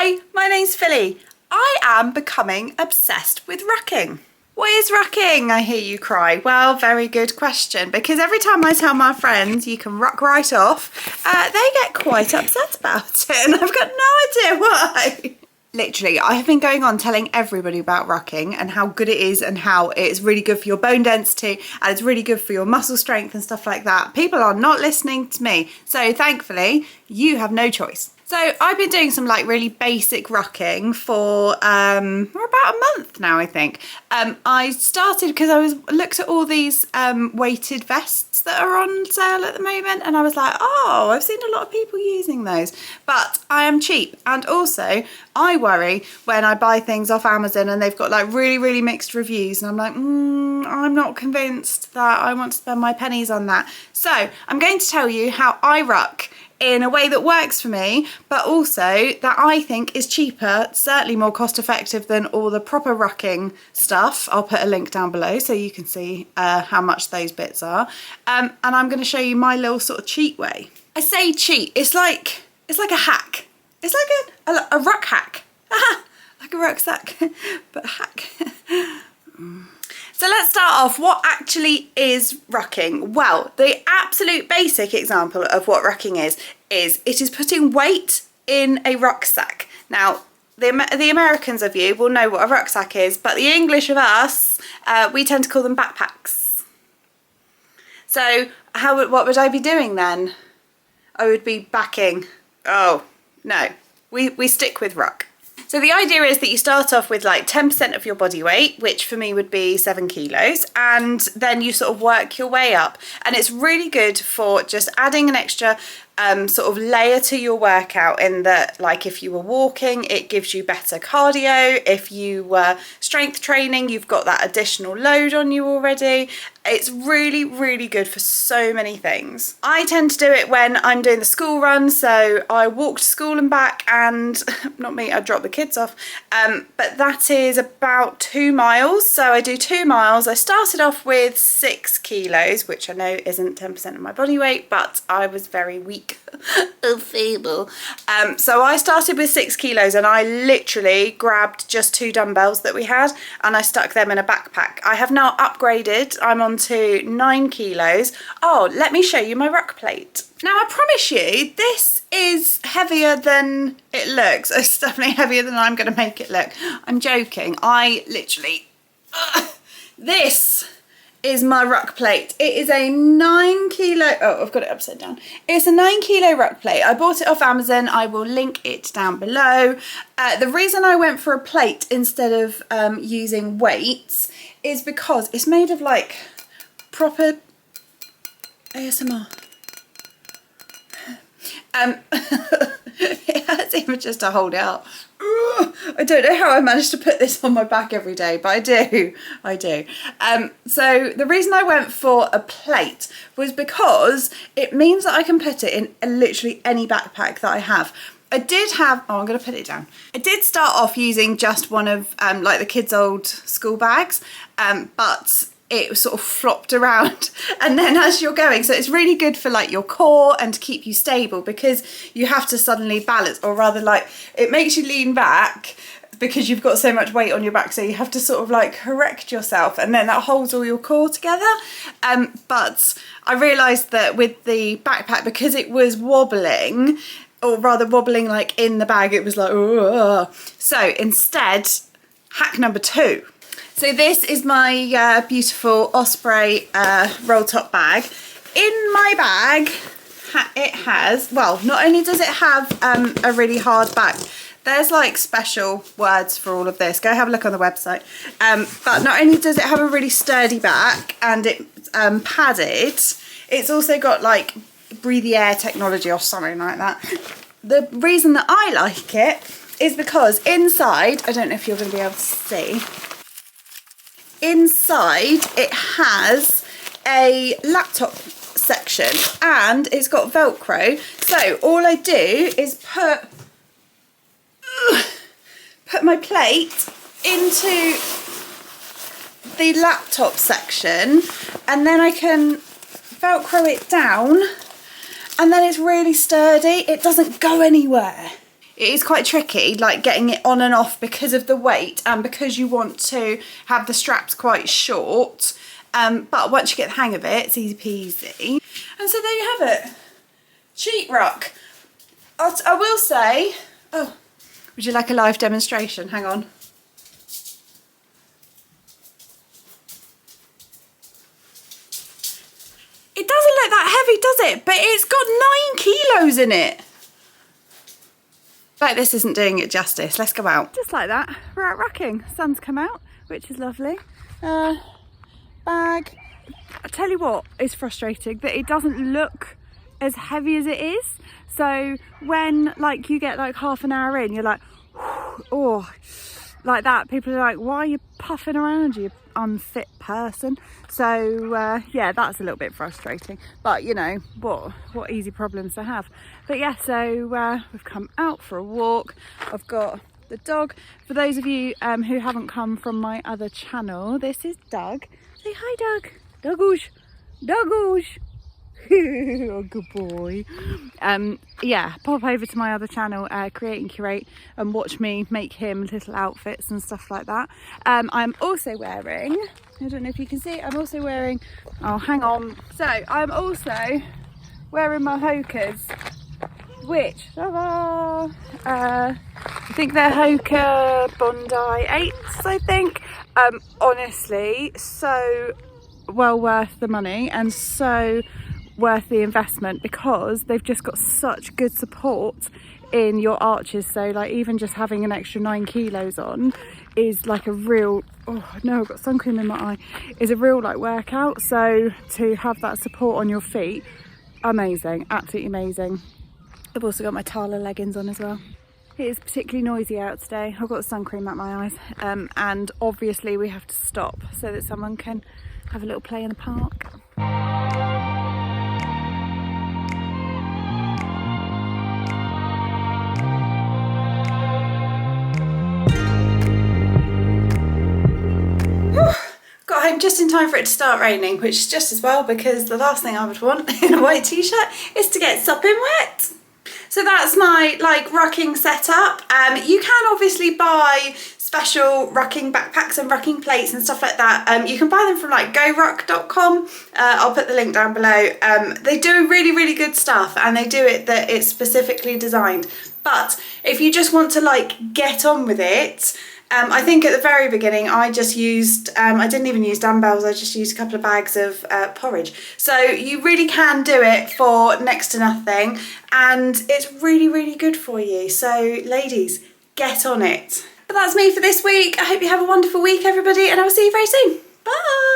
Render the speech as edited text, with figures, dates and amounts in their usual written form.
Hi, my name's Philly. I am becoming obsessed with rucking. What is rucking, I hear you cry? Well, very good question, because every time I tell my friends you can ruck right off, they get quite upset about it, and I've got no idea why. Literally, I have been going on telling everybody about rucking and how good it is and how it's really good for your bone density and it's really good for your muscle strength and stuff like that. People are not listening to me. So thankfully, you have no choice. So I've been doing some like really basic rucking for about a month now, I think. I started because looked at all these weighted vests that are on sale at the moment, and I was like, oh, I've seen a lot of people using those, but I am cheap, and also I worry when I buy things off Amazon and they've got like really mixed reviews, and I'm like, I'm not convinced that I want to spend my pennies on that. So I'm going to tell you how I ruck in a way that works for me, but also that I think is cheaper, certainly more cost effective than all the proper rucking stuff. I'll put a link down below so you can see how much those bits are. And I'm going to show you my little sort of cheat way. I say cheat, it's like a hack. It's like a ruck hack. Like a rucksack, but a hack. So let's start off. What actually is rucking? Well, the absolute basic example of what rucking is it is putting weight in a rucksack. Now, the Americans of you will know what a rucksack is, but the English of us, we tend to call them backpacks. So what would I be doing then? I would be backing. Oh, no. We stick with ruck. So the idea is that you start off with like 10% of your body weight, which for me would be 7 kilos, and then you sort of work your way up. And it's really good for just adding an extra sort of layer to your workout, in that, like, if you were walking, it gives you better cardio. If you were strength training, you've got that additional load on you already. It's really good for so many things. I tend to do it when I'm doing the school run, so I walk to school and back, and not me, I drop the kids off, but that is about 2 miles. So I do 2 miles. I started off with 6 kilos, which I know isn't 10% of my body weight, but I was very weak and feeble. So I started with 6 kilos, and I literally grabbed just 2 dumbbells that we had and I stuck them in a backpack. I have now upgraded. I'm on to 9 kilos. Oh, let me show you my ruck plate. Now, I promise you, this is heavier than it looks. It's definitely heavier than I'm going to make it look. I'm joking. I literally... this is my ruck plate. It is a 9 kilo... Oh, I've got it upside down. It's a 9 kilo ruck plate. I bought it off Amazon. I will link it down below. The reason I went for a plate instead of using weights is because it's made of like proper ASMR. It hurts even just to hold it up. I don't know how I managed to put this on my back every day, but I do. So the reason I went for a plate was because it means that I can put it in literally any backpack that I have. I did have, oh, I'm going to put it down. I did start off using just one of like the kids' old school bags, but it sort of flopped around, and then as you're going, so it's really good for like your core and to keep you stable, because you have to suddenly balance, or rather like it makes you lean back because you've got so much weight on your back, so you have to sort of like correct yourself, and then that holds all your core together. But I realised that with the backpack, because it was wobbling, or rather wobbling like in the bag, it was like, oh. So instead, hack number 2. So this is my beautiful Osprey roll top bag. In my bag, it has, well, not only does it have a really hard back, there's like special words for all of this. Go have a look on the website. But not only does it have a really sturdy back and it's padded, it's also got like breathe the air technology or something like that. The reason that I like it is because inside, I don't know if you're going to be able to see, inside it has a laptop section and it's got Velcro. So all I do is put my plate into the laptop section, and then I can Velcro it down, and then it's really sturdy. It doesn't go anywhere. it is quite tricky, like getting it on and off because of the weight and because you want to have the straps quite short. But once you get the hang of it, it's easy peasy. And so there you have it. Sheet ruck. I will say, oh, would you like a live demonstration? Hang on. It doesn't look that heavy, does it? But it's got 9 kilos in it. Like, this isn't doing it justice. Let's go out. Just like that, we're out rucking. Sun's come out, which is lovely. Bag. I tell you what is frustrating, that it doesn't look as heavy as it is. So when like you get like half an hour in, you're like, oh, like that. People are like, why are you puffing around, you unfit person? So yeah, that's a little bit frustrating, but you know, what easy problems to have. But yeah, so we've come out for a walk. I've got the dog. For those of you who haven't come from my other channel, this is Doug. Say hi, Doug. Doggoosh. Doggoosh. Oh, good boy. Yeah, pop over to my other channel, Create and Curate, and watch me make him little outfits and stuff like that. I'm also wearing, I don't know if you can see, I'm also wearing, oh hang on, so I'm also wearing my Hokers, which I think they're Hoka Bondi 8s, I think. Honestly, so well worth the money and so worth the investment, because they've just got such good support in your arches. So like even just having an extra 9 kilos on is like a real, oh no, I've got sun cream in my eye, is a real like workout. So to have that support on your feet, amazing, absolutely amazing. I've also got my Tala leggings on as well. It is particularly noisy out today. I've got sun cream at my eyes, and obviously we have to stop so that someone can have a little play in the park. Got home just in time for it to start raining, which is just as well, because the last thing I would want in a white t-shirt is to get sopping wet. So that's my like rucking setup. You can obviously buy special rucking backpacks and rucking plates and stuff like that. You can buy them from like goruck.com. I'll put the link down below. They do really good stuff, and they do it that it's specifically designed. But if you just want to like get on with it, I think at the very beginning I just used, I didn't even use dumbbells, I just used a couple of bags of porridge. So you really can do it for next to nothing, and it's really good for you. So ladies, get on it. But that's me for this week. I hope you have a wonderful week, everybody, and I will see you very soon. Bye!